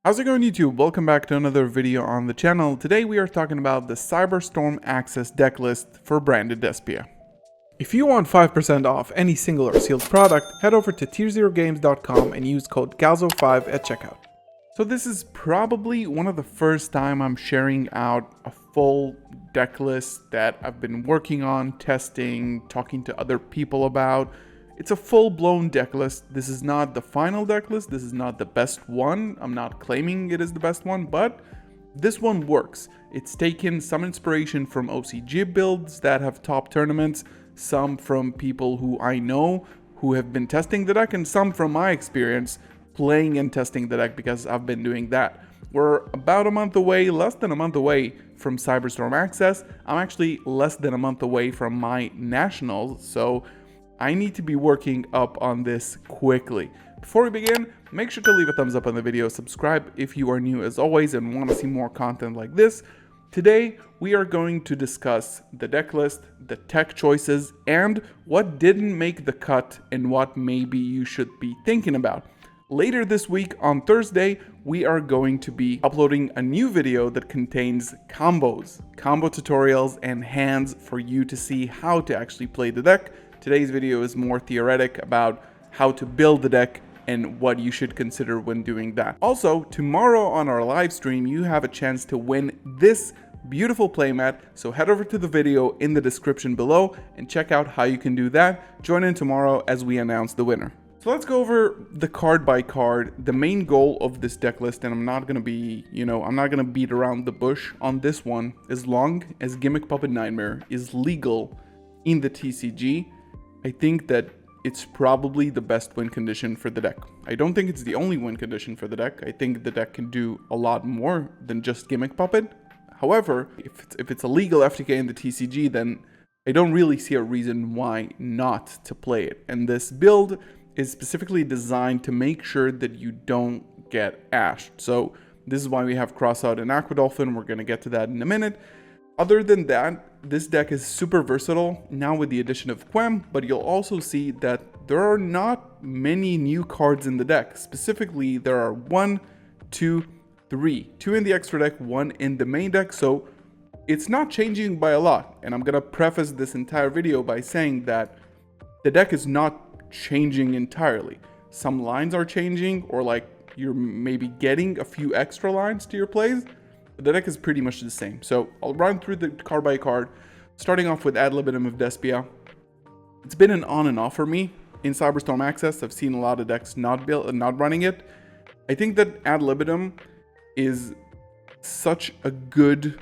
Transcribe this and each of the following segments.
How's it going, YouTube? Welcome back to another video on the channel. Today we are talking about the Cyberstorm Access deck list for branded Despia. If you want 5% off any single or sealed product, head over to tierzerogames.com and use code GALZO5 at checkout. So this is probably one of the first time I'm sharing out a full deck list that I've been working on, testing, talking to other people about. It's a full-blown deck list. This is not the final deck list. This is not the best one. I'm not claiming it is the best one, but this one works. It's taken some inspiration from OCG builds that have top tournaments, some from people who I know who have been testing the deck, and some from my experience playing and testing the deck because I've been doing that. We're about a month away, less than a month away from Cyberstorm Access. I'm actually less than a month away from my Nationals, so I need to be working up on this quickly. Before we begin, make sure to leave a thumbs up on the video, subscribe if you are new as always and want to see more content like this. Today, we are going to discuss the deck list, the tech choices, and what didn't make the cut and what maybe you should be thinking about. Later this week on Thursday, we are going to be uploading a new video that contains combos, combo tutorials, and hands for you to see how to actually play the deck. Today's video is more theoretic about how to build the deck and what you should consider when doing that. Also, tomorrow on our live stream, you have a chance to win this beautiful playmat, so head over to the video in the description below and check out how you can do that. Join in tomorrow as we announce the winner. So let's go over the card by card. The main goal of this deck list, and I'm not gonna be, I'm not gonna beat around the bush on this one, as long as Gimmick Puppet Nightmare is legal in the TCG, I think that it's probably the best win condition for the deck. I don't think it's the only win condition for the deck. I think the deck can do a lot more than just Gimmick Puppet. However, if it's a legal FTK in the TCG, then I don't really see a reason why not to play it. And this build is specifically designed to make sure that you don't get ashed. So this is why we have Crossout and Aquadolphin. We're gonna get to that in a minute. Other than that, this deck is super versatile now with the addition of Quem, but you'll also see that there are not many new cards in the deck. Specifically, there are 1, 2, 3. 2 in the extra deck, 1 in the main deck, so it's not changing by a lot. And I'm gonna preface this entire video by saying that the deck is not changing entirely. Some lines are changing, or like you're maybe getting a few extra lines to your plays. The deck is pretty much the same. So I'll run through the card by card, starting off with Ad Libitum of Despia. It's been an on and off for me in Cyberstorm Access. I've seen a lot of decks not running it. I think that Ad Libitum is such a good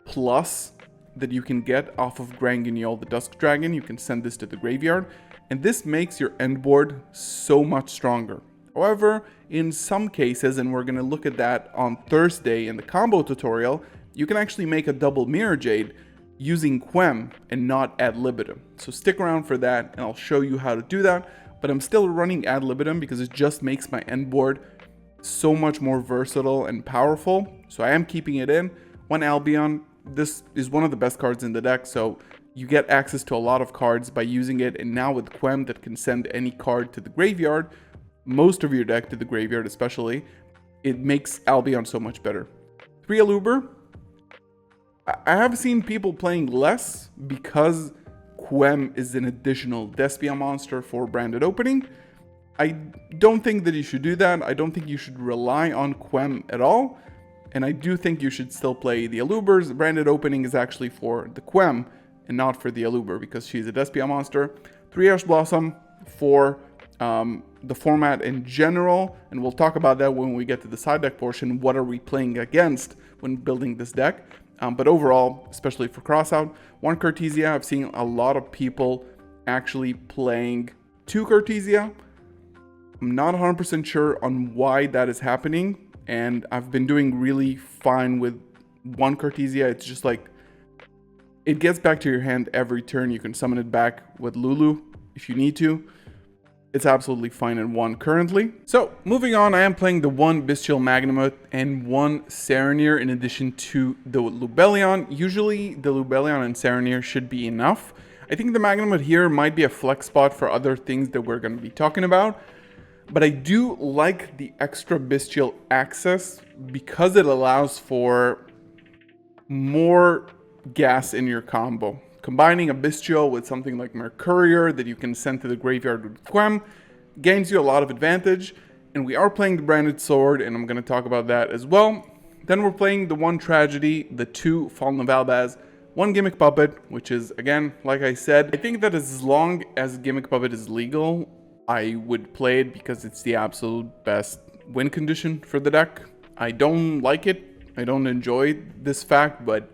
plus that you can get off of Granguignol the Dusk Dragon. You can send this to the graveyard, and this makes your end board so much stronger. However, in some cases, and we're going to look at that on Thursday in the combo tutorial, you can actually make a double Mirror Jade using Quem and not Ad Libitum. So stick around for that and I'll show you how to do that. But I'm still running Ad Libitum because it just makes my end board so much more versatile and powerful. So I am keeping it in. One Albion, this is one of the best cards in the deck, so you get access to a lot of cards by using it. And now with Quem that can send any card to the graveyard, most of your deck to the graveyard especially, it makes Albion so much better. 3 Aluber, I have seen people playing less because Quem is an additional Despia monster for branded opening. I don't think that you should do that. I don't think you should rely on Quem at all. And I do think you should still play the Alubers. Branded opening is actually for the Quem and not for the Aluber because she's a Despia monster. 3 Ash Blossom for the format in general, and we'll talk about that when we get to the side deck portion. What are we playing against when building this deck? But overall, especially for Crossout, 1 Cartesia. I've seen a lot of people actually playing 2 Cartesia. I'm not 100% sure on why that is happening, and I've been doing really fine with 1 Cartesia. It's just like, it gets back to your hand every turn. You can summon it back with Lulu if you need to. It's absolutely fine in 1 currently. So moving on, I am playing the 1 Bestial Magnamut and 1 Saronir in addition to the Lubellion. Usually the Lubellion and Saronir should be enough. I think the Magnamut here might be a flex spot for other things that we're going to be talking about. but I do like the extra bestial access because it allows for more gas in your combo. Combining a bestial with something like Mercurier that you can send to the graveyard with Quem gains you a lot of advantage, and we are playing the branded sword, and I'm going to talk about that as well. Then we're playing the 1 tragedy, the 2 Fallen of Albaz, 1 gimmick puppet, which is, again, like I said, I think that as long as gimmick puppet is legal, I would play it because it's the absolute best win condition for the deck. I don't like it, I don't enjoy this fact, but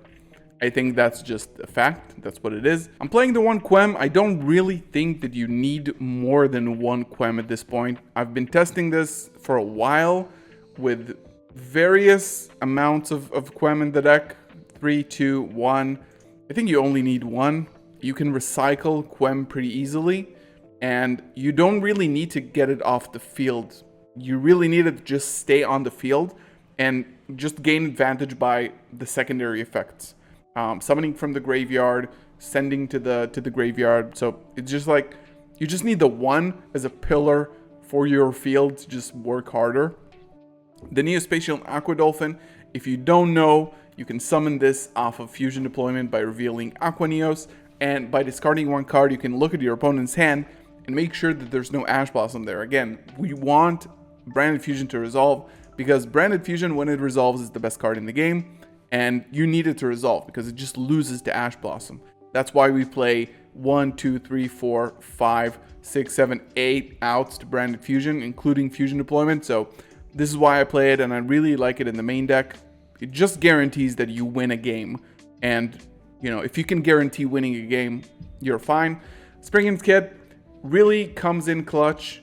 I think that's just a fact. That's what it is. I'm playing the 1 Quem. I don't really think that you need more than 1 Quem at this point. I've been testing this for a while with various amounts of Quem in the deck. 3, 2, 1. I think you only need 1. You can recycle Quem pretty easily, and you don't really need to get it off the field. You really need it to just stay on the field and just gain advantage by the secondary effects. Summoning from the graveyard, sending to the graveyard. So it's just like, you just need the 1 as a pillar for your field to just work harder. The Neospatial Aqua Dolphin, if you don't know, you can summon this off of fusion deployment by revealing Aqua Neos, and by discarding 1 card, you can look at your opponent's hand and make sure that there's no Ash Blossom there. Again, we want Branded Fusion to resolve, because Branded Fusion, when it resolves, is the best card in the game. And you need it to resolve because it just loses to Ash Blossom. That's why we play 1, 2, 3, 4, 5, 6, 7, 8 outs to Branded Fusion, including fusion deployment. So this is why I play it, and I really like it in the main deck. It just guarantees that you win a game. And, you know, if you can guarantee winning a game, you're fine. Springen's Kit really comes in clutch.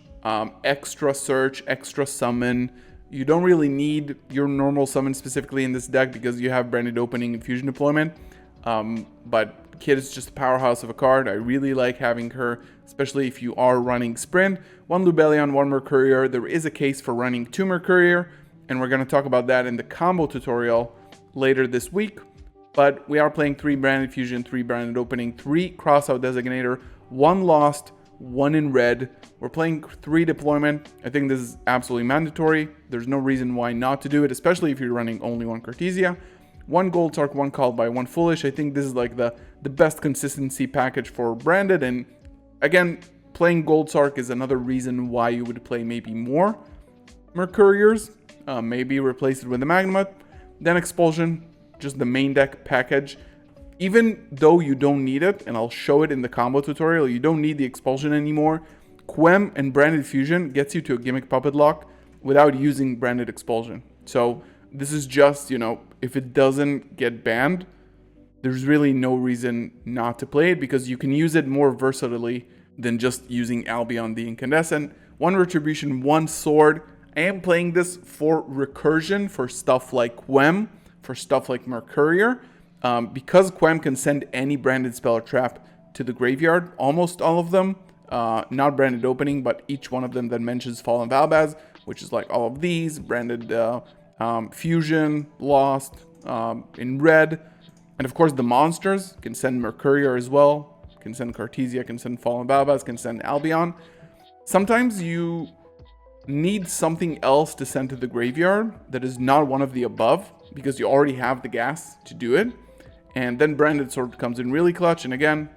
Extra search, extra summon. You don't really need your normal summon specifically in this deck because you have Branded Opening and Fusion Deployment. But Kit is just a powerhouse of a card. I really like having her, especially if you are running Sprint. 1 Lubellion, 1 Mercurier. There is a case for running 2 Mercurier, and we're going to talk about that in the combo tutorial later this week. But we are playing 3 Branded Fusion, 3 Branded Opening, 3 Crossout Designator, 1 Lost, 1 in red. We're playing 3 deployment. I think this is absolutely mandatory. There's no reason why not to do it, especially if you're running only 1 Cartesia. 1 Gold Sark, 1 Called by, 1 Foolish. I think this is like the best consistency package for Branded. And again, playing Gold Sark is another reason why you would play maybe more Mercuriers. Maybe replace it with a Magnemite. Then Expulsion, just the main deck package. Even though you don't need it, and I'll show it in the combo tutorial, you don't need the Expulsion anymore. Quem and Branded Fusion gets you to a Gimmick Puppet lock without using Branded Expulsion. So this is just, you know, if it doesn't get banned, there's really no reason not to play it because you can use it more versatilely than just using Albion the Incandescent. 1 Retribution, 1 Sword. I am playing this for recursion, for stuff like Quem, for stuff like Mercurier. Because Quem can send any branded spell or trap to the graveyard, almost all of them, not Branded Opening, but each one of them that mentions Fallen of Albaz, which is like all of these, Branded Fusion, Lost, in red, and of course the monsters can send Mercurier as well, can send Cartesia, can send Fallen of Albaz, can send Albion. Sometimes you need something else to send to the graveyard that is not one of the above, because you already have the gas to do it. And then Branded Sword comes in really clutch. And again,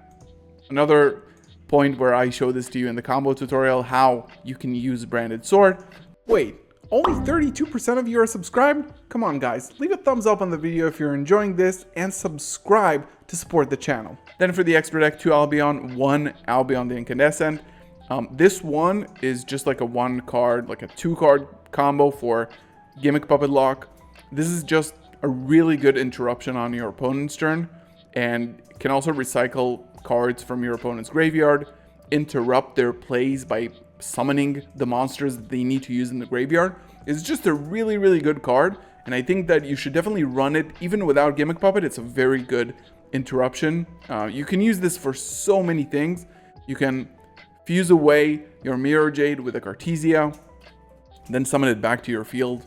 another point where I show this to you in the combo tutorial, how you can use Branded Sword. Wait, only 32% of you are subscribed? Come on guys, leave a thumbs up on the video if you're enjoying this, and subscribe to support the channel. Then for the extra deck, 2 Albion, 1 Albion the Incandescent. This one is just like a 1 card, like a 2 card combo for Gimmick Puppet lock. This is just a really good interruption on your opponent's turn, and can also recycle cards from your opponent's graveyard, interrupt their plays by summoning the monsters that they need to use in the graveyard. It's just a really, really good card, and I think that you should definitely run it even without Gimmick Puppet. It's a very good interruption. You can use this for so many things. You can fuse away your Mirror Jade with a Cartesia, then summon it back to your field.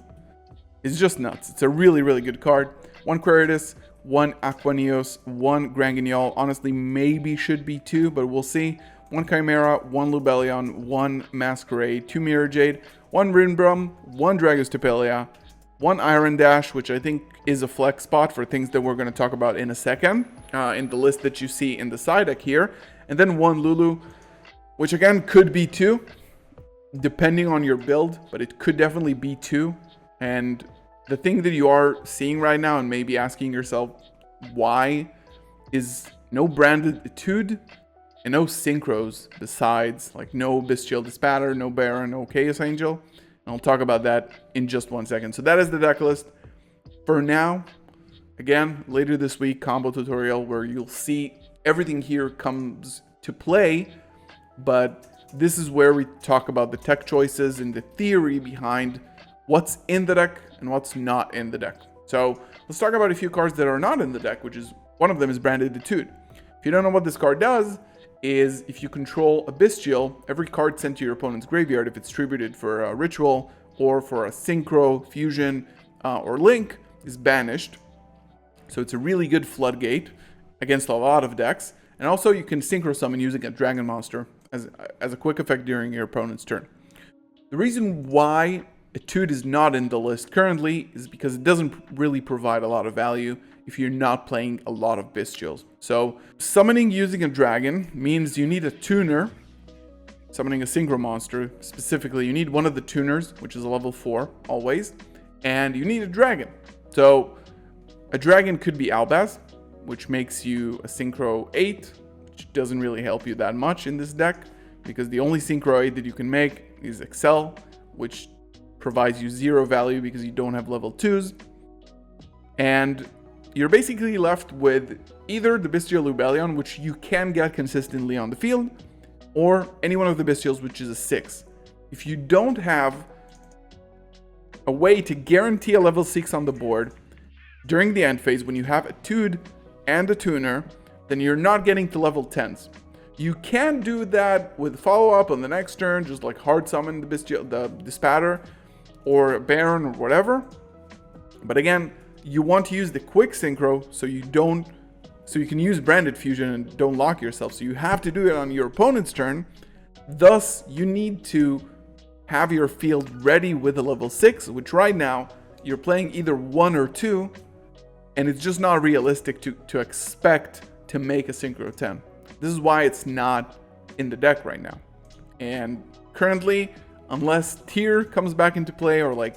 It's just nuts. It's a really, really good card. 1 Quiritus, 1 Aqua Neos, 1 Granguignol. Honestly, maybe should be 2, but we'll see. 1 Chimera, 1 Lubellion, 1 Masquerade, 2 Mirror Jade, 1 Rinbrum, 1 Dragostapelia, 1 Iron Dash, which I think is a flex spot for things that we're going to talk about in a second, in the list that you see in the side deck here, and then 1 Lulu, which again could be 2, depending on your build, but it could definitely be 2. And the thing that you are seeing right now and maybe asking yourself why is no branded Etude and no synchros, besides like no Bestial Dispatter, no Baron, no Chaos Angel. And I'll talk about that in just 1 second. So that is the deck list for now. Again, later this week, combo tutorial where you'll see everything here comes to play, but this is where we talk about the tech choices and the theory behind what's in the deck and what's not in the deck. So let's talk about a few cards that are not in the deck, which is one of them is Branded Etude. If you don't know what this card does, is if you control a Bestial, every card sent to your opponent's graveyard, if it's tributed for a ritual or for a synchro, fusion, or link, is banished. So it's a really good floodgate against a lot of decks. And also you can synchro summon using a dragon monster as a quick effect during your opponent's turn. The reason why Etude is not in the list currently is because it doesn't really provide a lot of value if you're not playing a lot of Bestials. So summoning using a dragon means you need a tuner. Summoning a synchro monster specifically, you need one of the tuners, which is a level 4 always, and you need a dragon. So a dragon could be Albaz, which makes you a synchro 8, which doesn't really help you that much in this deck because the only synchro 8 that you can make is Excel, which provides you 0 value because you don't have level 2s. And you're basically left with either the Bestial Lubellion, which you can get consistently on the field, or any one of the Bestials, which is a 6. If you don't have a way to guarantee a level 6 on the board during the end phase, when you have Etude and a tuner, then you're not getting to level 10s. You can do that with follow-up on the next turn, just like hard summon the Bestial, the Dispatter, or a Baron, or whatever. But again, you want to use the quick synchro so you can use Branded Fusion and don't lock yourself. So you have to do it on your opponent's turn. Thus, you need to have your field ready with a level 6, which right now you're playing either 1 or 2, and it's just not realistic to expect to make a synchro 10. This is why it's not in the deck right now. And currently, unless tier comes back into play or like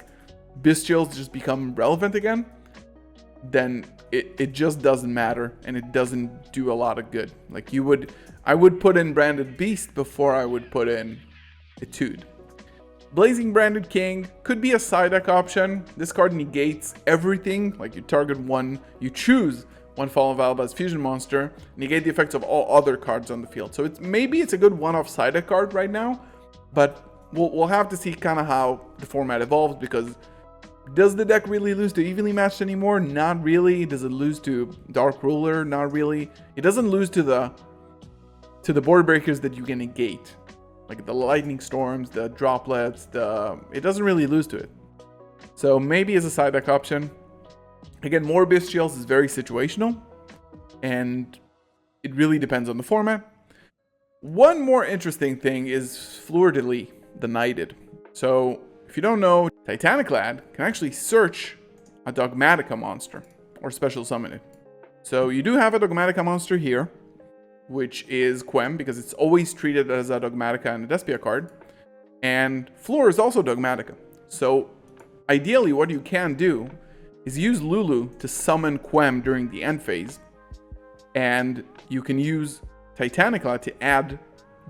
Bestials just become relevant again, then it just doesn't matter and it doesn't do a lot of good. Like I would put in Branded Beast before I would put in Etude. Blazing Branded King could be a side deck option. This card negates everything. Like you choose one Fall of Albaz fusion monster, negate the effects of all other cards on the field. So maybe it's a good one-off side deck card right now, but we'll have to see kind of how the format evolves, because does the deck really lose to Evenly Matched anymore? Not really. Does it lose to Dark Ruler? Not really. It doesn't lose to the board breakers that you can negate, like the Lightning Storms, the Droplets. It doesn't really lose to it. So maybe as a side deck option. Again, more Bestials is very situational, and it really depends on the format. One more interesting thing is Fleur-de-Lis, the Knighted. So if you don't know, Titanic Lad can actually search a Dogmatica monster or special summon it. So you do have a Dogmatica monster here, which is Quem, because it's always treated as a Dogmatica and a Despia card. And Fleur is also Dogmatica. So ideally what you can do is use Lulu to summon Quem during the end phase. And you can use Titanic Lad to add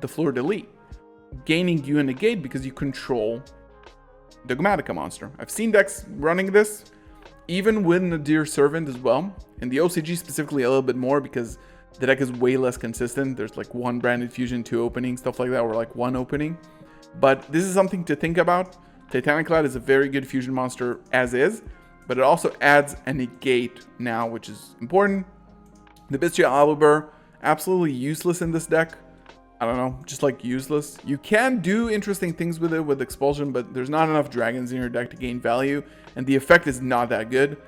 the Fleur-de-Lis, gaining you a negate because you control Dogmatica monster. I've seen decks running this, even with Nadir Servant as well. And the OCG specifically a little bit more because the deck is way less consistent. There's like 1 Branded Fusion, 2 opening, stuff like that, or like 1 opening. But this is something to think about. Titanic Lad is a very good fusion monster as is, but it also adds a negate now, which is important. The Bestial Aluber, absolutely useless in this deck. I don't know, just like useless. You can do interesting things with it with Expulsion, but there's not enough dragons in your deck to gain value, and the effect is not that good.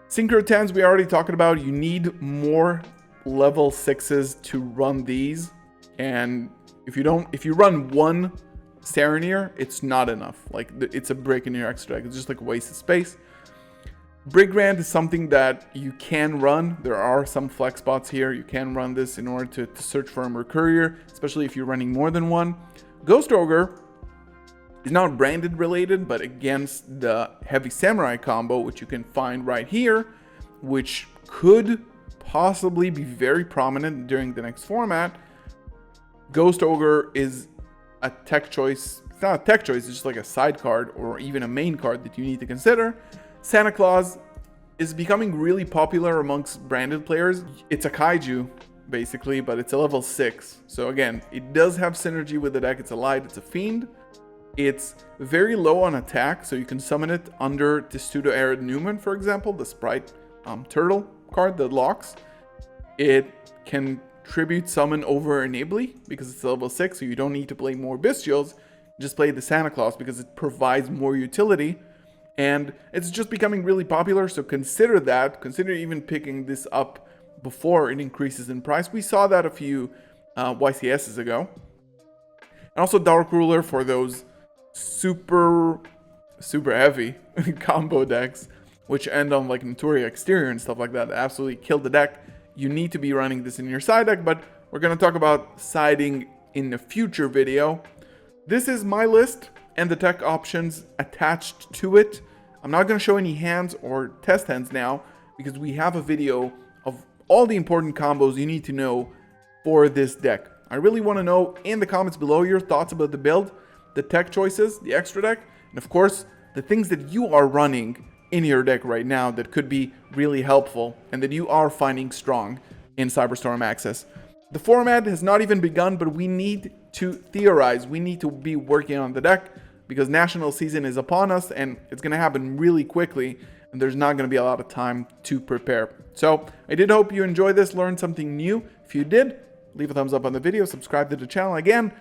Synchro 10s we already talked about. You need more level 6s to run these, and if you run one Saronir, it's not enough. Like, it's a brick in your extra deck. It's just like a waste of space. Brigand is something that you can run. There are some flex spots here. You can run this in order to search for a Mercourier, especially if you're running more than one. Ghost Ogre is not branded related, but against the Heavy Samurai combo, which you can find right here, which could possibly be very prominent during the next format. Ghost Ogre is a tech choice. It's not a tech choice, it's just like a side card or even a main card that you need to consider. Santa Claus is becoming really popular amongst branded players. It's a kaiju, basically, but it's a level 6. So again, it does have synergy with the deck. It's a light, it's a fiend. It's very low on attack, so you can summon it under Testudo Arid Newman, for example, the Sprite Turtle card that locks. It can tribute summon over Enably because it's level 6, so you don't need to play more Bestials. Just play the Santa Claus because it provides more utility. And it's just becoming really popular, so consider that. Consider even picking this up before it increases in price. We saw that a few YCSs ago. And also Dark Ruler for those super heavy combo decks, which end on like Naturia Exterior and stuff like that. Absolutely kill the deck. You need to be running this in your side deck, but we're going to talk about siding in a future video. This is my list and the tech options attached to it. I'm not going to show any hands or test hands now because we have a video of all the important combos you need to know for this deck. I really want to know in the comments below your thoughts about the build, the tech choices, the extra deck, and of course, the things that you are running in your deck right now that could be really helpful and that you are finding strong in Cyberstorm Access. The format has not even begun, but we need to theorize. We need to be working on the deck because national season is upon us and it's going to happen really quickly and there's not going to be a lot of time to prepare. So I did hope you enjoyed this, learned something new. If you did, leave a thumbs up on the video, subscribe to the channel. Again,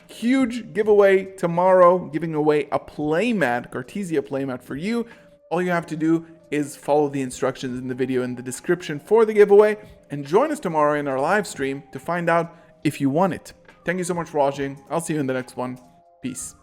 huge giveaway tomorrow, giving away a playmat, Cartesia playmat for you. All you have to do is follow the instructions in the video in the description for the giveaway and join us tomorrow in our live stream to find out if you won it. Thank you so much for watching. I'll see you in the next one. Peace.